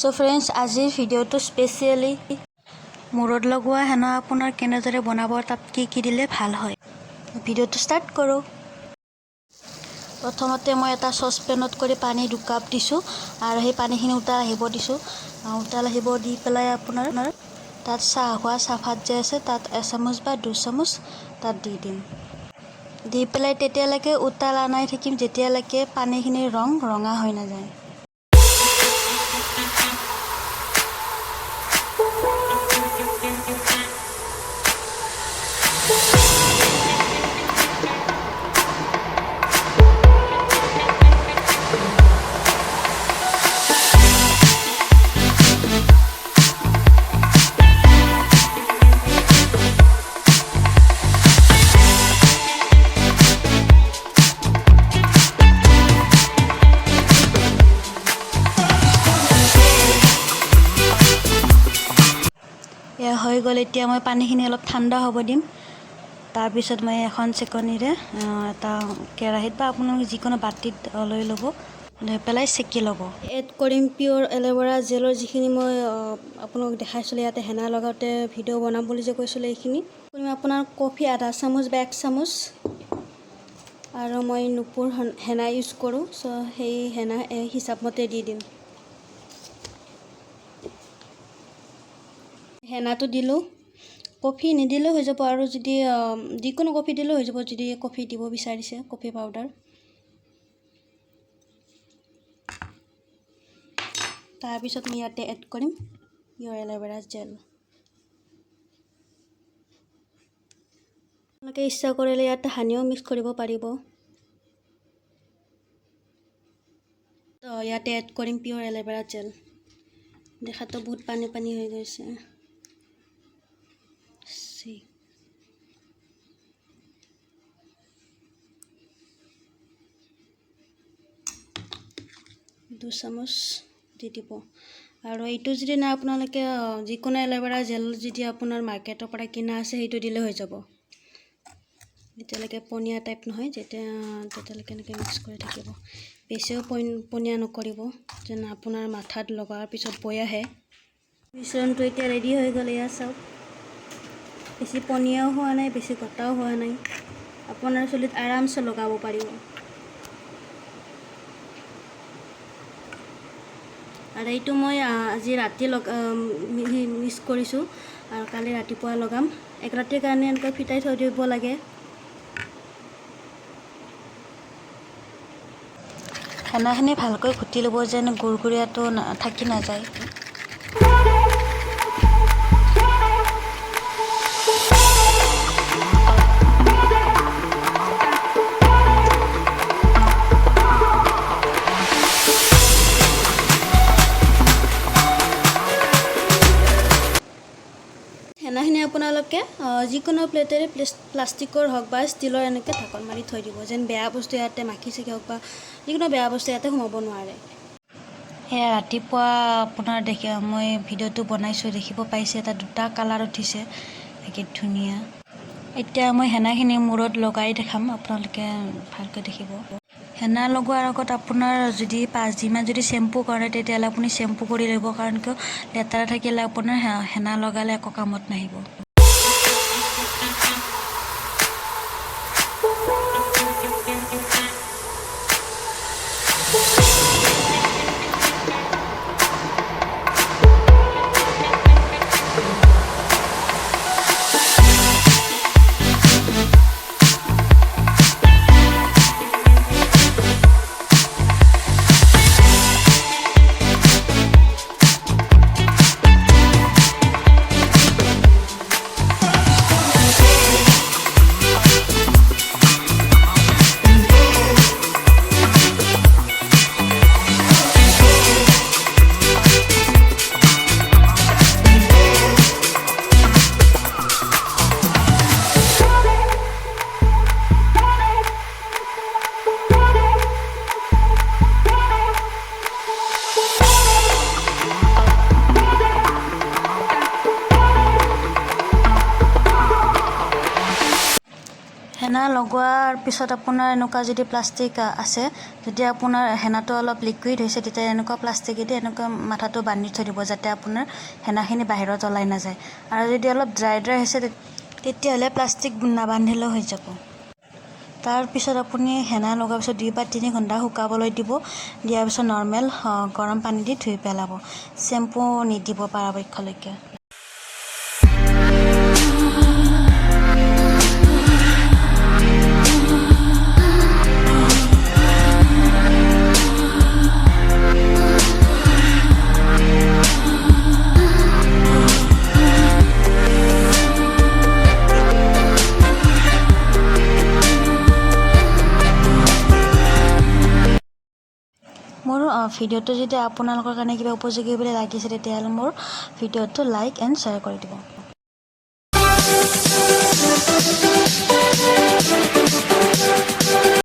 So friends, আজিৰ ভিডিওটো specially মূৰত লগোৱা হেনা আপোনাৰ কেনেদৰে বনাব তাত কি দিলে ভাল হয় ভিডিওটো স্টাৰ্ট কৰো প্ৰথমতে মই এটা সসপেনত কৰি পানী 2 কাপ দিছো আৰু সেই পানীখিনি উতাল আহিব দিছো উতাল আহিব দি পেলাই আপোনাৰ তাত চাহভাত যে আছে তাত 1 চামুচ বা 2 চামুচ তাত দি দিম দি পেলাই তেতিয়ালৈকে উতাল আনাই থাকিম যেতিয়ালৈকে পানীখিনিৰ ৰং ৰঙা হৈ নাযায় হৈ গ'ল এতিয়া মই পানীখিনি অলপ ঠাণ্ডা হ'ব দিম তাৰ পিছত মই এখন চেকনিৰে এটা কেৰাহীত বা আপোনালোকে যিকোনো বাটিত লৈ ল'ব লৈ পেলাই সেকি ল'ব এড কৰিম পিওৰ এলোভেৰা জেলৰ যিখিনি মই আপোনাক দেখাইছিলোঁ ইয়াতে হেনা লগাওতে ভিডিও বনাম বুলি যে কৈছিলোঁ এইখিনি আপোনাৰ কফি আধা চামুচ বা 1 চামুচ আৰু মই নুপুৰ হেনা ইউজ কৰোঁ সো সেই হেনা হিচাপ মতে দি দিম হেনাটো দিলো কফি নিদিলে হৈ যাব আৰু যদি যিকোনো কফি দিলে হৈ যাব যদি কফি দিব বিচাৰিছে কফি পাউডাৰ তাৰ পিছত মই ইয়াতে এড কৰিম পিওৰ এলোভেৰা জেল আপোনালোকে ইচ্ছা কৰিলে ইয়াতে হানিও মিক্স কৰিব পাৰিব তো ইয়াতে এড কৰিম পিওৰ এলোভেৰা জেল দেখাতো বহুত পানী হৈ গৈছে दो चामच দি দিব আৰু এইটো যদি না আপোনালোকে যিকোনো এলোভেৰা জেল যদি আপোনাৰ মাৰ্কেটৰ পৰা কিনা আছে সেইটো দিলে হৈ যাব যেতিয়ালৈকে পনিয়া টাইপ নহয় তেতিয়ালৈকে এনেকৈ মিক্স কৰি থাকিব বেছিও পনিয়া নকৰিব যেন আপোনাৰ মাথাত লগাৰ পিছত বৈ আহে মিশ্ৰণটো এতিয়া ৰেডি হৈ গ'ল এয়া চাওক বেছি পনিয়াও হোৱা নাই বেছি গটাও হোৱা নাই আপোনাৰ চুলিত আৰামছে লগাব পাৰিব আৰু এইটো মই আজি ৰাতি মিক্স কৰিছোঁ আৰু কালি ৰাতিপুৱা লগাম এক ৰাতিৰ কাৰণে এনেকৈ ফিটাই থৈ দিব লাগে হেনাখিনি ভালকৈ ঘুটি ল'ব যেন গুৰগুৰীয়াটো থাকি নাযায় হেনাখিনি আপোনালোকে যিকোনো প্লেটেৰে প্লাষ্টিকৰ হওক বা ষ্টিলৰ এনেকৈ ঢাকন মাৰি থৈ দিব যেন বেয়া বস্তু ইয়াতে মাখি চাকি হওক বা যিকোনো বেয়া বস্তু ইয়াতে সোমাব নোৱাৰে সেয়া ৰাতিপুৱা আপোনাৰ মই ভিডিওটো বনাইছোঁ দেখিব পাইছে এটা দুটা কালাৰ উঠিছে একে ধুনীয়া এতিয়া মই হেনাখিনি মূৰত লগাই দেখাম আপোনালোকে ভালকৈ দেখিব হেনা লগোৱাৰ আগত আপোনাৰ যদি 5 দিনমান যদি শ্যাম্পু কৰে তেতিয়াহ'লে আপুনি শ্যাম্পু কৰি ল'ব কাৰণ কিয় লেতেৰা থাকিলে আপোনাৰ হেনা লগালে একো কামত নাহিব লগোৱাৰ পিছত আপোনাৰ এনেকুৱা যদি প্লাষ্টিক আছে, যদি আপোনাৰ হেনাটো অলপ লিকুইড হৈছে, তেতিয়া এনেকুৱা প্লাষ্টিকেদি এনেকুৱা মাথাটো বান্ধি থৈ দিব, যাতে আপোনাৰ হেনাখিনি বাহিৰত ওলাই নাযায়। আৰু যদি অলপ ড্ৰাই হৈছে, তেতিয়াহ'লে প্লাষ্টিক নাবান্ধিলেও হৈ যাব। তাৰপিছত আপুনি হেনা লগাৰ পিছত 2 বা 3 ঘণ্টা শুকাবলৈ দিব। দিয়াৰ পিছত নৰ্মেল গৰম পানী দি ধুই পেলাব। চেম্পু নিদিব পৰাপক্ষলৈকে। মোৰ ভিডিঅ'টো যদি আপোনালোকৰ কাৰণে কিবা উপযোগী বুলি লাগিছে, তেতিয়াহ'লে মোৰ ভিডিঅ'টো লাইক এণ্ড শ্বেয়াৰ কৰি দিব।